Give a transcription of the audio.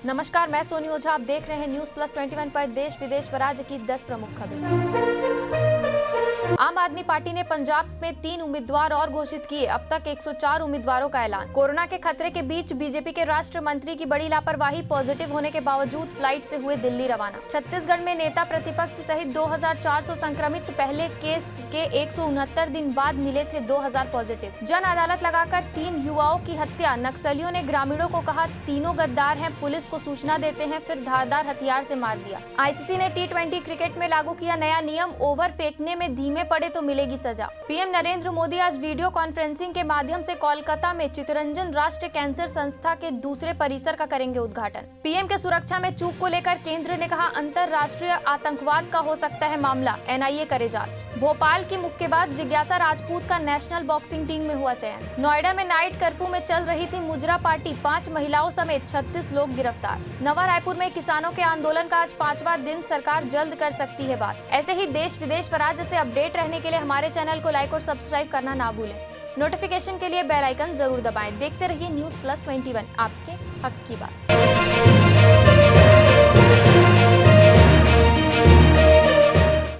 नमस्कार, मैं सोनी ओझा। आप देख रहे हैं न्यूज प्लस 21 पर देश विदेश व राज्य की 10 प्रमुख खबरें। आम आदमी पार्टी ने पंजाब में 3 उम्मीदवार और घोषित किए। अब तक 104 उम्मीदवारों का ऐलान। कोरोना के खतरे के बीच बीजेपी के राष्ट्र मंत्री की बड़ी लापरवाही, पॉजिटिव होने के बावजूद फ्लाइट से हुए दिल्ली रवाना। छत्तीसगढ़ में नेता प्रतिपक्ष सहित 2400 संक्रमित। पहले केस के 169 दिन बाद मिले थे 2000 पॉजिटिव। जन अदालत लगाकर 3 युवाओं की हत्या। नक्सलियों ने ग्रामीणों को कहा तीनों गद्दार हैं, पुलिस को सूचना देते हैं, फिर धारदार हथियार से मार दिया। आईसीसी ने T20 क्रिकेट में लागू किया नया नियम, ओवर फेंकने में धीमे पड़े तो मिलेगी सजा। पीएम नरेंद्र मोदी आज वीडियो कॉन्फ्रेंसिंग के माध्यम से कोलकाता में चित्तरंजन राष्ट्रीय कैंसर संस्था के दूसरे परिसर का करेंगे उद्घाटन। पीएम के सुरक्षा में चूक को लेकर केंद्र ने कहा अंतरराष्ट्रीय आतंकवाद का हो सकता है मामला, एनआईए करे जांच। भोपाल की मुक्केबाज जिज्ञासा राजपूत का नेशनल बॉक्सिंग टीम में हुआ चयन। नोएडा में नाइट कर्फ्यू में चल रही थी मुजरा पार्टी, 5 महिलाओं समेत 36 लोग गिरफ्तार। नवा रायपुर में किसानों के आंदोलन का आज 5वां दिन, सरकार जल्द कर सकती है बात। ऐसे ही देश विदेश व राज्य से अपडेट रहने के लिए हमारे चैनल को लाइक और सब्सक्राइब करना ना भूलें। नोटिफिकेशन के लिए बेल आइकन जरूर दबाएं। देखते रहिए न्यूज प्लस 21, आपके हक की बात।